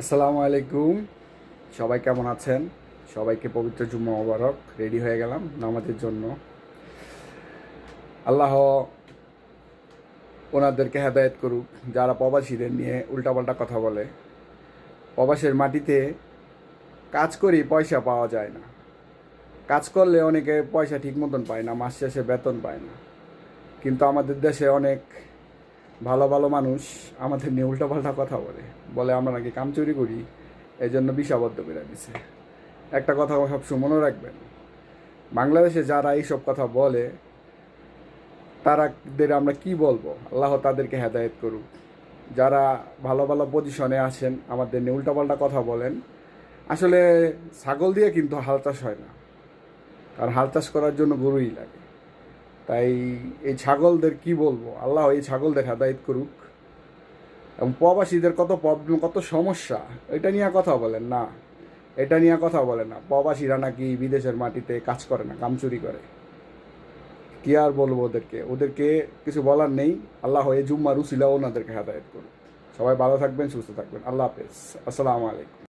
আসসালামু আলাইকুম। সবাই কেমন আছেন? সবাইকে পবিত্র জুম্মা মোবারক। রেডি হয়ে গেলাম নামাজের জন্য। আল্লাহ ওনাদেরকে হেদায়েত করুক যারা প্রবাসীদের নিয়ে উল্টাপাল্টা কথা বলে। প্রবাসের মাটিতে কাজ করি পয়সা পাওয়া যায় না, কাজ করলে অনেকে পয়সা ঠিক মতন পায় না, মাস শেষে বেতন পায় না। কিন্তু আমাদের দেশে অনেক ভালো ভালো মানুষ আমাদের নিয়ে উল্টাপাল্টা কথা বলে, বলে আমরা নাকি কাম চুরি করি, এই জন্য বিষাবদ্ধ করে দিছে। একটা কথা সবসময় মনে রাখবেন, বাংলাদেশে যারা এইসব কথা বলে তারাদের আমরা কি বলবো? আল্লাহ তাদেরকে হেদায়েত করুক। যারা ভালো ভালো পজিশনে আছেন আমাদের নিয়ে উল্টাপাল্টা কথা বলেন, আসলে ছাগল দিয়ে কিন্তু হাল চাষ হয় না, আর হাল চাষ করার জন্য গরুই লাগে। তাই এই ছাগলদের কি বলবো? আল্লাহ এই ছাগলদের হেদায়েত করুক। এবং প্রবাসীদের কত প্রবলেম, কত সমস্যা, এটা নিয়ে কথা বলেন না, এটা নিয়ে কথা বলে না। প্রবাসীরা নাকি বিদেশের মাটিতে কাজ করে না, কামচুরি করে। কি আর বলবো ওদেরকে? ওদেরকে কিছু বলার নেই। আল্লাহ এই জুম্মার উসিলা ওনাদেরকে হেদায়েত করুন। সবাই ভালো থাকবেন, সুস্থ থাকবেন। আল্লাহ হাফেজ। আসসালামু আলাইকুম।